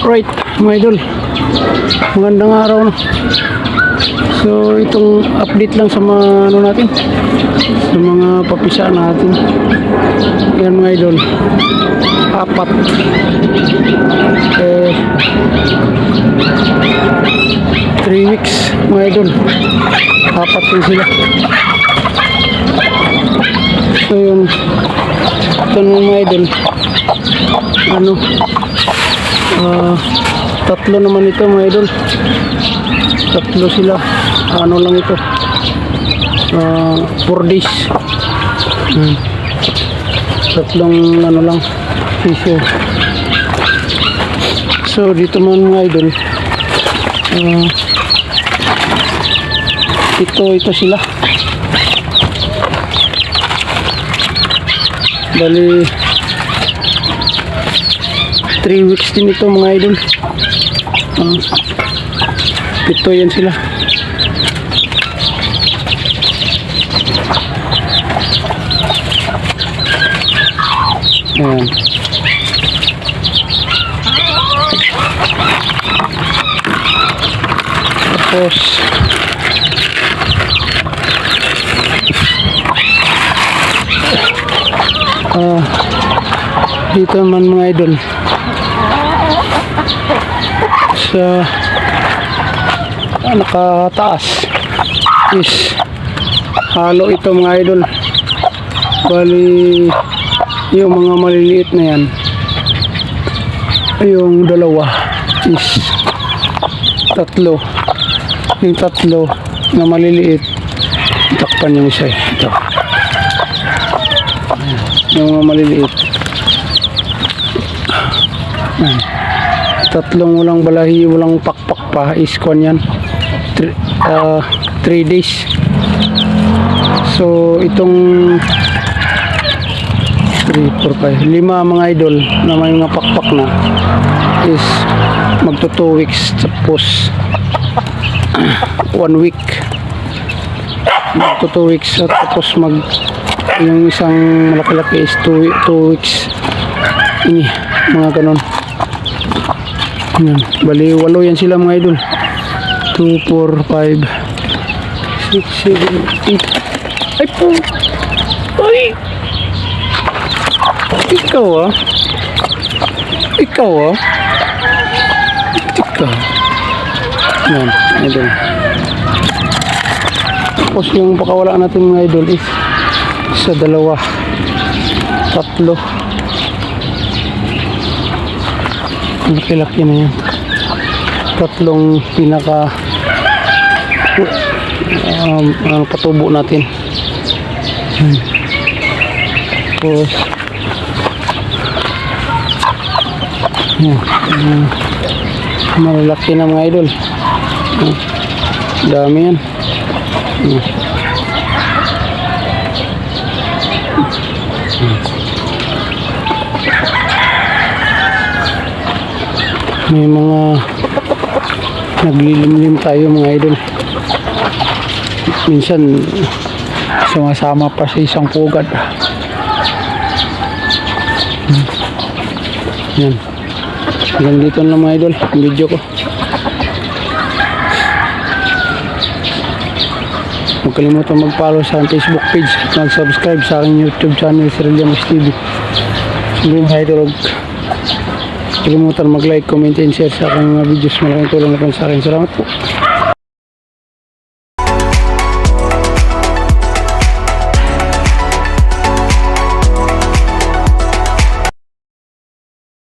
Right, mga idol, magandang araw na. So itong update lang sa mga ano natin, sa mga papisa natin. Yan mga idol, 4 3 weeks mga idol, 4 din sila. So yun, ito mga idol, ano, 3 naman ito mga idol, 3 sila. Ano lang ito, 4 days. 3 ano lang piso. So dito man mga idol, ito sila. Bali 3 weeks din ito mga idol. 7 yan sila. Ayan. Tapos dito naman mga idol, sa nakataas is halo ito mga idol. Bali yung mga maliliit na yan, yung 2 is 3. Yung 3 na maliliit, takpan yung isa. Ito yung mga maliliit, 3 walang balahi, walang pakpak pa, is kwan yan, 3 days. So itong 3, 4, 5, 5 mga idol na may mga pakpak na is magto 2 weeks, tapos 1 week magto 2 weeks, at tapos yung isang malaki-laki is 2 weeks. Ini mga ganon. Yan. Bali 8 yan sila mga idol, 2, 4, 5, 6, 7, 8. Ay po, ay, ikaw ikaw yan idol. Tapos yung pakawala natin mga idol is sa 2, 3, laki-laki na yan. 3 pinaka patubo natin. Tapos malalaki na mga idol, dami yan. May mga naglilimlim tayo mga idol, minsan sumasama pa sa isang pugad. Yan, hanggang dito na mga idol ang video ko. Huwag kalimutan mag-follow sa Facebook page at mag-subscribe sa aking YouTube channel, Sir James TV. Sabihin mga idol, huwag kalimutan mag-like, comment and share sa aking mga videos. Malaking tulong na po sa akin. Salamat po.